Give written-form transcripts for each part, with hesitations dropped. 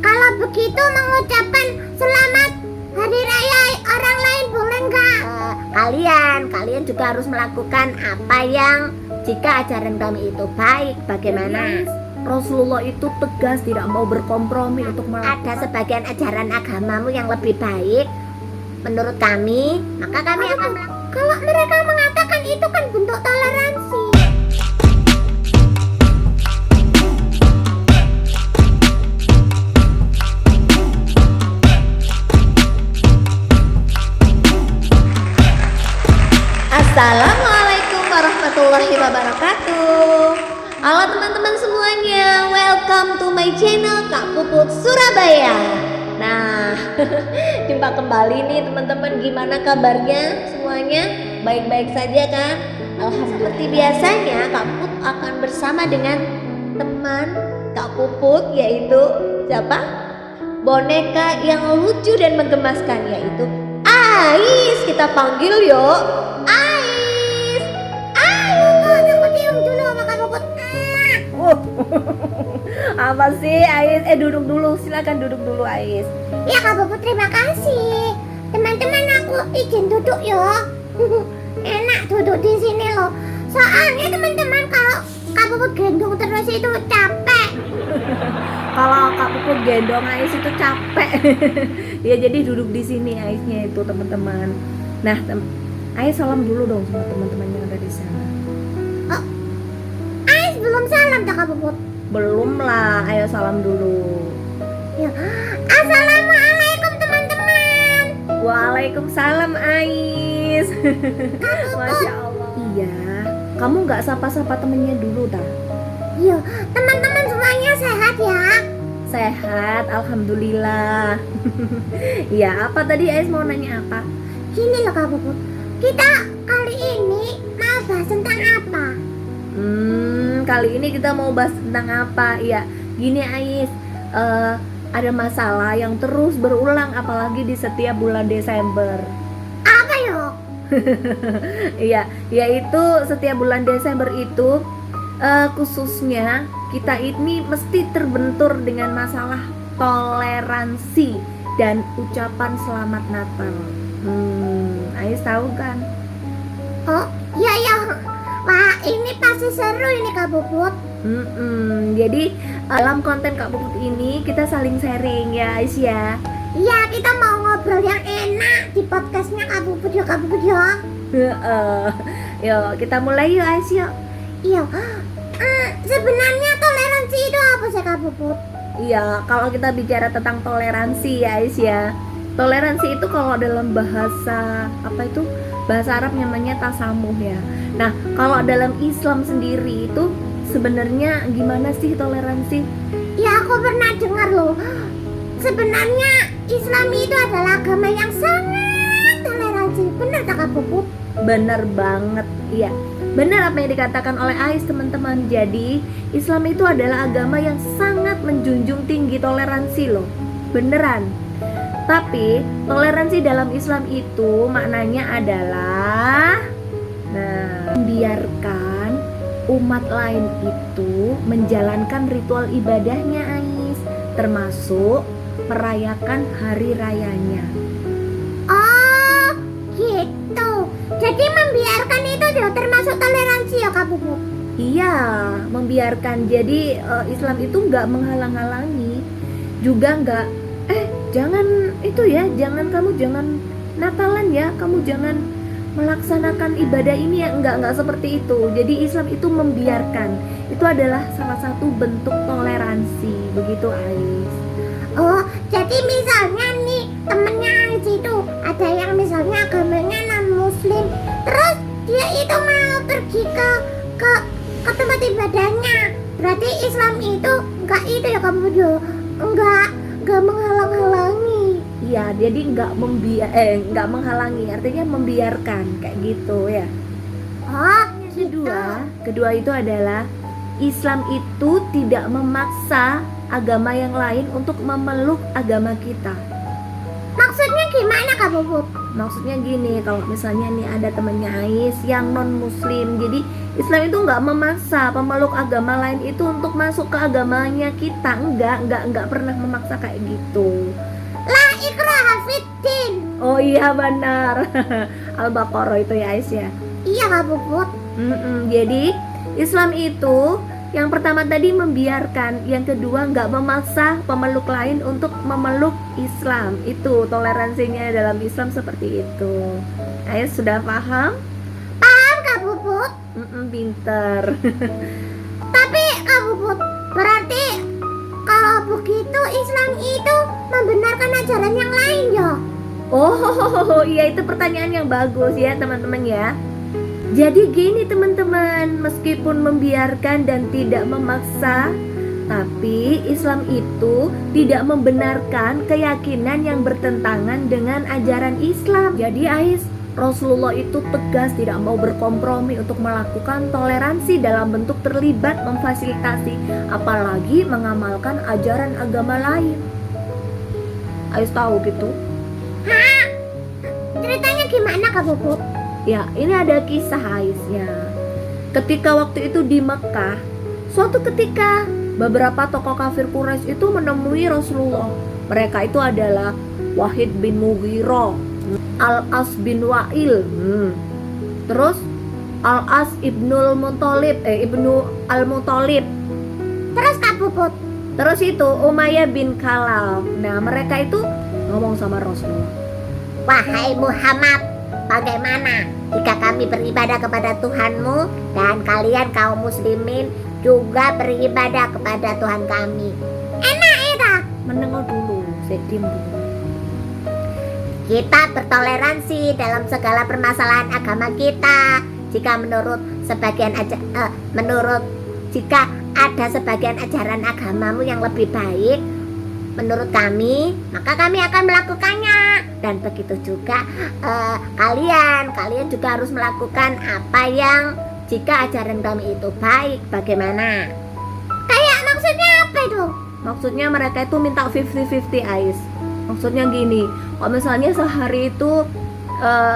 Kalau begitu mengucapkan selamat hari raya orang lain boleh nggak? Kalian juga harus melakukan apa yang jika ajaran kami itu baik. Bagaimana? Rasulullah itu tegas, tidak mau berkompromi untuk Ada sebagian ajaran agamamu yang lebih baik menurut kami, maka kami akan Kalau mereka mengatakan itu kan bentuk toleransi. Assalamualaikum warahmatullahi wabarakatuh. Halo teman-teman semuanya, welcome to my channel Kak Puput Surabaya. Nah, jumpa kembali nih teman-teman. Gimana kabarnya semuanya? Baik-baik saja kan? Alhamdulillah. Seperti biasanya Kak Puput akan bersama dengan teman Kak Puput, yaitu siapa? Boneka yang lucu dan menggemaskan, yaitu Ais. Kita panggil yuk Ais. Aku cium dulu sama kamu Put. Apa sih Ais? Duduk dulu, silakan duduk dulu Ais. Ya Kak Puput, terima kasih. Teman-teman, aku izin duduk ya. Enak duduk di sini loh. Soalnya teman-teman, kalau Kak Puput gendong terus itu capek. Kalau Kak Puput gendong Ais itu capek. Ya jadi duduk di sini Aisnya itu teman-teman. Nah, Ais salam dulu dong sama teman-teman yang ada di sana. Ais belum salam tak Kak Puput? Belum lah, ayo salam dulu. Ya. Assalamualaikum teman-teman. Waalaikumsalam Ais. Masya Allah. Iya, kamu nggak sapa-sapa temennya dulu dah? Iya, teman-teman semuanya sehat ya? Sehat, alhamdulillah. Iya, apa tadi Ais mau nanya apa? Gini loh Kak Puput, kita kali ini mau bahas tentang apa? Kali ini kita mau bahas tentang apa? Iya, gini Ais, ada masalah yang terus berulang apalagi di setiap bulan Desember. Apa yo? Iya, yaitu setiap bulan Desember itu khususnya kita ini mesti terbentur dengan masalah toleransi dan ucapan selamat Natal. Ais tahu kan? Oh, iya ya. Wah, ini pasti seru ini Kak Puput. Jadi dalam konten Kak Puput ini kita saling sharing ya Ais ya. Iya, kita mau ngobrol yang enak di podcastnya Kak Puput ya Kak Puput ya. Yuk kita mulai yuk Ais yuk. Iya. Sebenarnya toleransi itu apa sih Kak Puput? Iya, kalau kita bicara tentang toleransi ya Ais ya. Toleransi itu kalau dalam bahasa apa itu? Bahasa Arab namanya tasamuh ya. Nah, kalau dalam Islam sendiri itu sebenarnya gimana sih toleransi? Ya, aku pernah dengar loh. Sebenarnya Islam itu adalah agama yang sangat toleransi. Benar tak Kak Puput? Benar banget, iya. Benar apa yang dikatakan oleh Ais teman-teman. Jadi Islam itu adalah agama yang sangat menjunjung tinggi toleransi loh. Beneran. Tapi toleransi dalam Islam itu maknanya adalah membiarkan umat lain itu menjalankan ritual ibadahnya Ais, termasuk merayakan hari rayanya. Oh, gitu. Jadi membiarkan itu juga termasuk toleransi ya Kak Puput? Iya, membiarkan. Jadi Islam itu nggak menghalang-halangi, juga nggak jangan itu ya, kamu jangan Natalan ya, kamu jangan melaksanakan ibadah ini ya, enggak seperti itu. Jadi Islam itu membiarkan, itu adalah salah satu bentuk toleransi, begitu Ais. Oh, jadi misalnya nih temennya Ais itu ada yang misalnya agamanya non-muslim, terus dia itu mau pergi ke tempat ibadahnya, berarti Islam itu enggak itu ya kamu tuh enggak menghalang-halangi. Iya, jadi enggak menghalangi, artinya membiarkan kayak gitu ya. Oh, Kedua itu adalah Islam itu tidak memaksa agama yang lain untuk memeluk agama kita. Maksudnya gimana Kak Puput? Maksudnya gini, kalau misalnya nih ada temennya Ais yang non muslim, jadi Islam itu nggak memaksa pemeluk agama lain itu untuk masuk ke agamanya kita, nggak pernah memaksa kayak gitu. La ikraha fiddin. Oh iya benar. Al-Baqarah itu ya Ais ya. Iya Kak Puput. Jadi Islam itu yang pertama tadi membiarkan, yang kedua nggak memaksa pemeluk lain untuk memeluk Islam. Itu toleransinya dalam Islam seperti itu. Ais sudah paham? Paham Kak Puput? Pinter. Tapi Kak Puput, berarti kalau begitu Islam itu membenarkan ajaran yang lain ya? Oh iya, itu pertanyaan yang bagus ya teman-teman ya. Jadi gini teman-teman, meskipun membiarkan dan tidak memaksa, tapi Islam itu tidak membenarkan keyakinan yang bertentangan dengan ajaran Islam. Jadi Ais, Rasulullah itu tegas tidak mau berkompromi untuk melakukan toleransi dalam bentuk terlibat memfasilitasi, apalagi mengamalkan ajaran agama lain. Ais tahu gitu? Hah? Ceritanya gimana Kak Puput? Ya, ini ada kisah Aisnya. Ketika waktu itu di Mekah, suatu ketika beberapa tokoh kafir Quraisy itu menemui Rasulullah. Mereka itu adalah Wahid bin Mughirah, Al-As bin Wa'il, terus Al-As ibnu Al-Muttalib. Terus Kak Puput? Terus itu Umayyah bin Khalaf. Nah, mereka itu ngomong sama Rasulullah. Wahai Muhammad, bagaimana jika kami beribadah kepada Tuhanmu dan kalian kaum muslimin juga beribadah kepada Tuhan kami? Enak itu. Mendengar dulu, sedim dulu. Kita bertoleransi dalam segala permasalahan agama kita. Jika jika ada sebagian ajaran agamamu yang lebih baik menurut kami, maka kami akan melakukannya. Dan begitu juga kalian juga harus melakukan apa yang jika ajaran kami itu baik. Bagaimana? Kayak maksudnya apa itu? Maksudnya mereka itu minta 50-50 Ais. Maksudnya gini, kalau misalnya sehari itu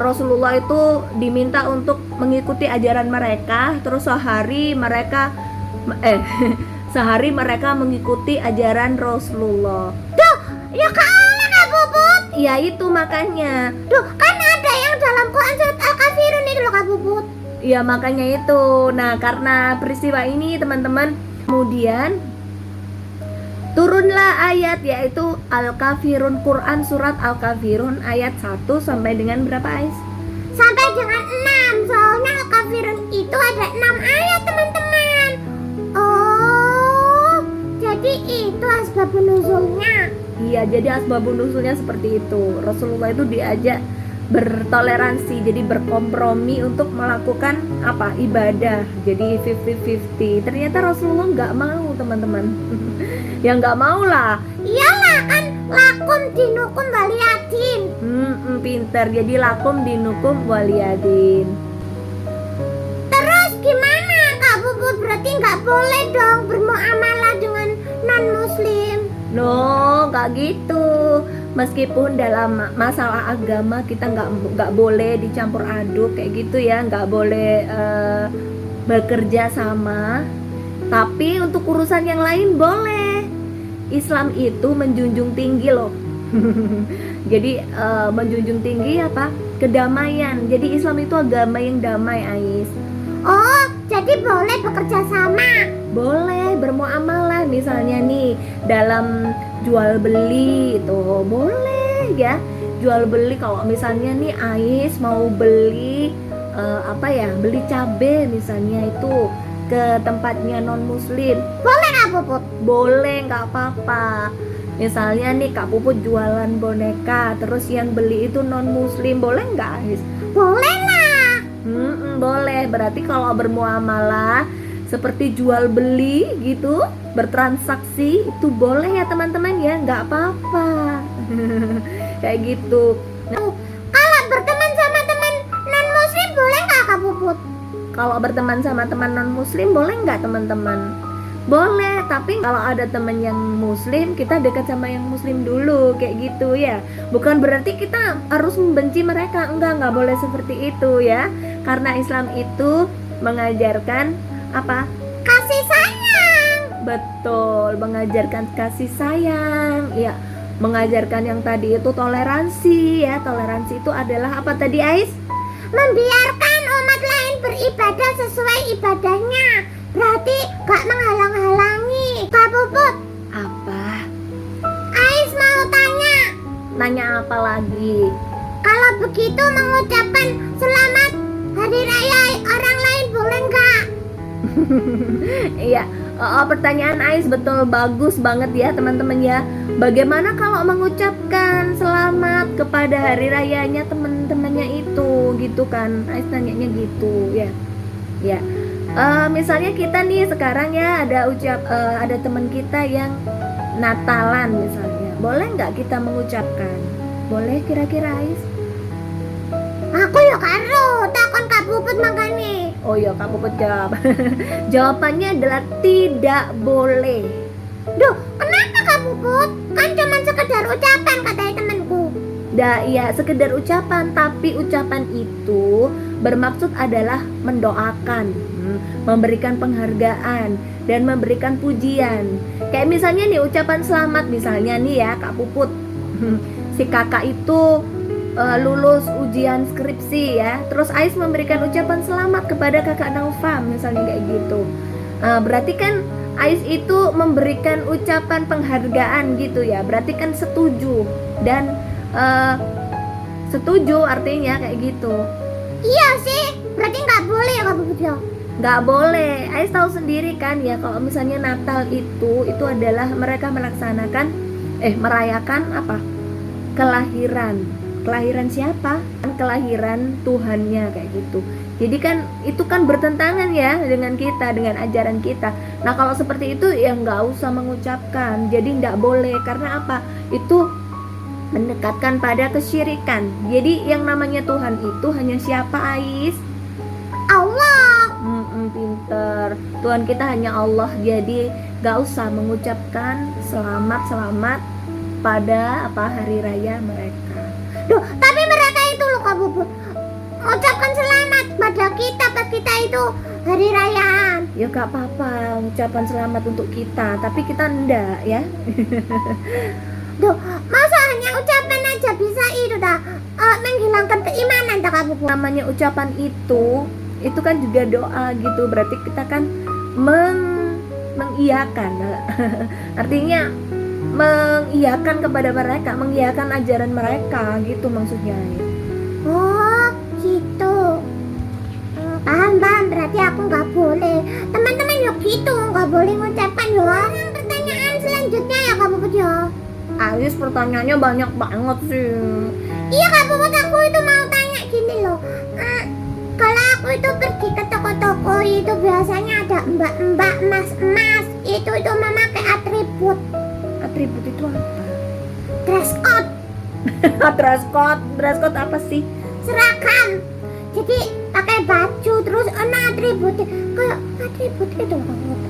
Rasulullah itu diminta untuk mengikuti ajaran mereka, terus sehari mereka mengikuti ajaran Rasulullah. Duh, ya kalah Kak Puput. Ya itu makanya. Duh, kan ada yang dalam Quran surat Al-Kafirun itu loh Kak Puput. Ya makanya itu. Nah, karena peristiwa ini teman-teman, kemudian turunlah ayat yaitu Al-Kafirun, Quran surat Al-Kafirun ayat 1 sampai dengan berapa Ais? Sampai dengan 6. Soalnya Al-Kafirun itu ada 6 ayat teman-teman. Oh, jadi itu asbabun nuzulnya. Iya, jadi asbabun nuzulnya seperti itu. Rasulullah itu diajak bertoleransi, jadi berkompromi untuk melakukan apa? Ibadah. Jadi 50-50. Ternyata Rasulullah nggak mau teman-teman. Ya nggak mau lah. Iyalah kan lakum dinukum waliyadin. Pinter. Jadi lakum dinukum waliyadin. Terus gimana Kak Puput? Berarti nggak boleh dong bermuamalah dengan non muslim. No, nggak gitu. Meskipun dalam masalah agama kita nggak boleh dicampur aduk kayak gitu ya, nggak boleh bekerja sama. Tapi untuk urusan yang lain boleh. Islam itu menjunjung tinggi loh. Jadi menjunjung tinggi apa? Kedamaian. Jadi Islam itu agama yang damai Ais. Oh, jadi boleh bekerja sama. Boleh bermuamalah misalnya nih dalam jual beli itu boleh ya. Jual beli kalau misalnya nih Ais mau beli beli cabe misalnya itu ke tempatnya non muslim, Boleh Kak Puput? boleh, nggak apa-apa. Misalnya nih Kak Puput jualan boneka, terus yang beli itu non muslim, boleh nggak Ais? Boleh lah. Boleh. Berarti kalau bermuamalah seperti jual beli gitu, bertransaksi itu boleh ya teman-teman ya, nggak apa-apa. Kayak gitu. Kalau berteman sama teman non muslim boleh nggak Kak Puput? Kalau berteman sama teman non muslim boleh nggak teman-teman? Boleh, tapi kalau ada temen yang muslim, kita dekat sama yang muslim dulu, kayak gitu ya. Bukan berarti kita harus membenci mereka, nggak boleh seperti itu ya. Karena Islam itu mengajarkan apa? Kasih sayang. Betul, mengajarkan kasih sayang, ya. Mengajarkan yang tadi itu toleransi ya. Toleransi itu adalah apa tadi, Ais? Membiarkan umat lain beribadah sesuai ibadahnya. Berarti gak menghalang-halangi. Kak Puput, Apa? Ais mau tanya. Nanya apa lagi? Kalau begitu mengucapkan selamat hari raya orang lain boleh nggak? Iya, pertanyaan Ais betul, bagus banget ya teman-teman ya. Bagaimana kalau mengucapkan selamat kepada hari rayanya teman-temannya itu, gitu kan? Ais nanyanya gitu ya. Ya, misalnya kita nih sekarang ya ada teman kita yang Natalan misalnya, boleh nggak kita mengucapkan? Boleh kira-kira Ais? Aku ya karo takon Kak Puput makanya. Oh iya, Kak Puput jawab. Jawabannya adalah tidak boleh. Duh, kenapa Kak Puput? Kan cuma sekedar ucapan katanya temanku. Iya, sekedar ucapan, tapi ucapan itu bermaksud adalah mendoakan, memberikan penghargaan, dan memberikan pujian. Kayak misalnya nih ucapan selamat, misalnya nih ya Kak Puput, si kakak itu lulus ujian skripsi ya, terus Ais memberikan ucapan selamat kepada kakak Naufa, misalnya kayak gitu. Berarti kan Ais itu memberikan ucapan penghargaan gitu ya, berarti kan setuju dan setuju artinya kayak gitu. Iya sih, berarti nggak boleh ya Kak Puput ya? Nggak boleh. Ais tahu sendiri kan ya, kalau misalnya Natal itu adalah mereka merayakan apa? Kelahiran siapa? Kelahiran Tuhannya kayak gitu. Jadi kan itu kan bertentangan ya dengan kita, dengan ajaran kita. Nah kalau seperti itu ya nggak usah mengucapkan. Jadi nggak boleh, karena apa? Itu mendekatkan pada kesyirikan. Jadi yang namanya Tuhan itu hanya siapa, Ais? Allah. Pinter. Tuhan kita hanya Allah. Jadi nggak usah mengucapkan selamat pada hari raya mereka. Duh, tapi mereka itu loh Kak Puput ucapkan selamat pada kita pas kita itu hari rayaan. Ya gak apa-apa ucapan selamat untuk kita, tapi kita enggak ya. Duh, masa hanya ucapan aja bisa itu dah menghilangkan keimanan tak Kak Puput? Namanya ucapan itu kan juga doa gitu. Berarti kita kan mengiyakan. Artinya mengiyakan kepada mereka, mengiyakan ajaran mereka gitu maksudnya. Oh gitu. Paham, berarti aku nggak boleh. Teman-teman yuk gitu, nggak boleh ngucapkan ya. Pertanyaan selanjutnya ya Kak Puput ya. Ais pertanyaannya banyak banget sih. Iya Kak Puput, aku itu mau tanya gini loh. Kalau aku itu pergi ke toko-toko itu biasanya ada mbak-mbak, mas-mas itu memakai atribut. Atribut itu apa? Dress code. Dress code apa sih? Seragam. Jadi pakai baju terus atribut kayak atribut itu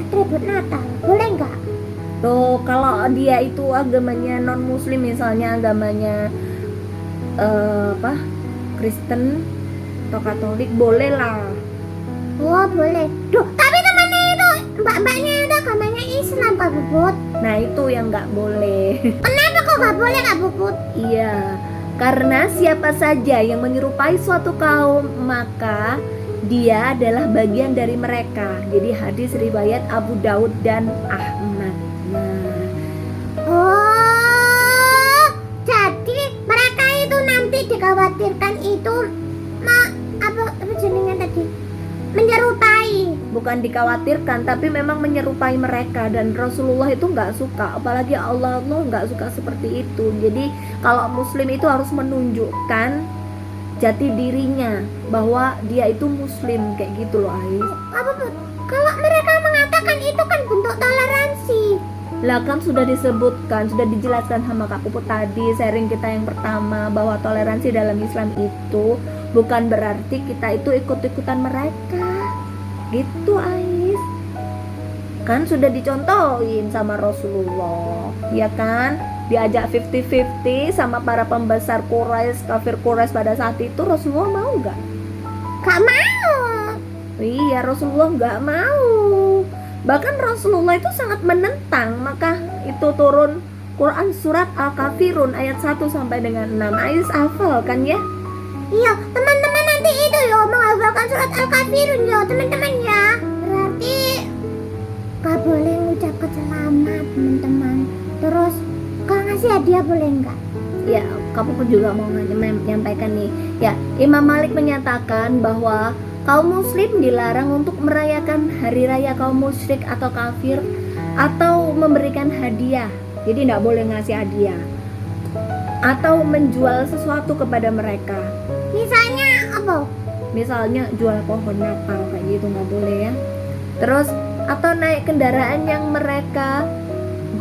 atribut Natal. Boleh nggak? Tuh, kalau dia itu agamanya non muslim, misalnya agamanya Kristen atau Katolik, boleh lah. Oh boleh. Duh, tapi temannya itu mbak-mbaknya itu agamanya Islam Kak Puput. Nah itu yang nggak boleh. Kenapa kok nggak boleh Kak Puput? Iya, karena siapa saja yang menyerupai suatu kaum maka dia adalah bagian dari mereka. Jadi hadis riwayat Abu Daud dan Ahmad. Nah, oh, jadi mereka itu nanti dikhawatirkan itu apa jenengnya tadi? Menyerupai. bukan dikhawatirkan, tapi memang menyerupai mereka, dan Rasulullah itu nggak suka, apalagi Allah nggak suka seperti itu. Jadi kalau muslim itu harus menunjukkan jati dirinya bahwa dia itu muslim, kayak gitu loh Ais. Apa kalau mereka mengatakan itu kan bentuk toleransi? Lah kan sudah disebutkan, sudah dijelaskan sama Kak Puput tadi, sharing kita yang pertama, bahwa toleransi dalam Islam itu bukan berarti kita itu ikut-ikutan mereka. Gitu Ais. Kan sudah dicontohin sama Rasulullah, ya kan? Diajak 50-50 sama para pembesar Quraisy, kafir Quraisy pada saat itu. Rasulullah mau nggak? Gak mau. Iya, Rasulullah nggak mau. Bahkan Rasulullah itu sangat menentang. Maka itu turun Quran surat Al-Kafirun ayat 1 sampai dengan 6. Ais hafal kan ya? Iya, teman-teman nanti itu ya menghafalkan surat Al-Kafirun ya teman-teman ya. Berarti gak boleh ngucapkan selamat teman-teman. Terus kalau ngasih hadiah boleh nggak? Ya, kamu pun juga mau menyampaikan nih. Ya, Imam Malik menyatakan bahwa kaum muslim dilarang untuk merayakan hari raya kaum musyrik atau kafir atau memberikan hadiah. Jadi tidak boleh ngasih hadiah atau menjual sesuatu kepada mereka. Misalnya apa? Misalnya jual pohon Natal kayak gitu nggak boleh ya. Terus atau naik kendaraan yang mereka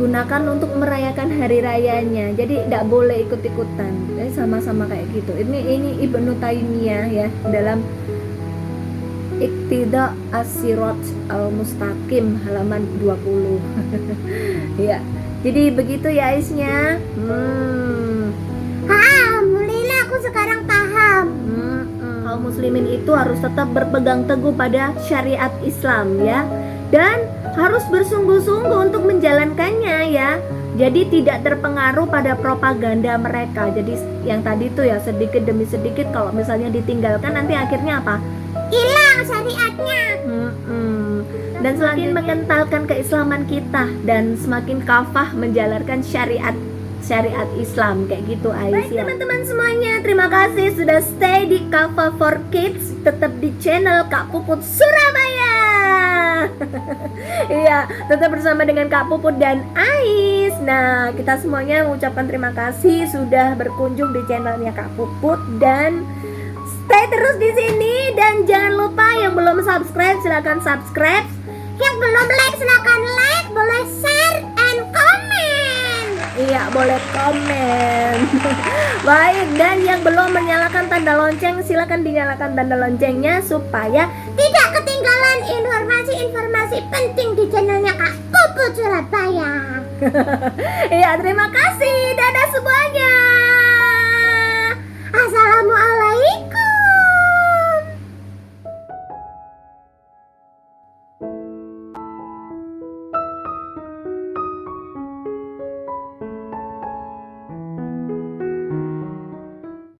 gunakan untuk merayakan hari rayanya. Jadi tidak boleh ikut-ikutan. Jadi sama-sama kayak gitu. Ini Ibnu Taimiyah ya dalam Iqtida As-Sirat Al-Mustaqim halaman 20. Ya. Jadi begitu ya Aisnya. Alhamdulillah aku sekarang paham. Kaum muslimin itu harus tetap berpegang teguh pada syariat Islam ya. Dan harus bersungguh-sungguh untuk menjalankannya ya. Jadi tidak terpengaruh pada propaganda mereka. Jadi yang tadi tuh ya sedikit demi sedikit kalau misalnya ditinggalkan nanti akhirnya apa? Hilang syariatnya. Dan semakin mengentalkan keislaman kita dan semakin kafah menjalankan syariat Islam kayak gitu Ais. Baik teman-teman semuanya, terima kasih sudah stay di Kafah for Kids. Tetap di channel Kak Puput Surabaya. Iya, tetap bersama dengan Kak Puput dan Ais. Nah, kita semuanya mengucapkan terima kasih sudah berkunjung di channelnya Kak Puput dan stay terus di sini. Dan jangan lupa yang belum subscribe silahkan subscribe. Yang belum like silakan like, boleh share and comment. Iya, boleh komen. Baik, dan yang belum menyalakan tanda lonceng silakan dinyalakan tanda loncengnya supaya Tidak ketinggalan informasi-informasi penting di channelnya Kak Puput Surabaya. Iya, terima kasih.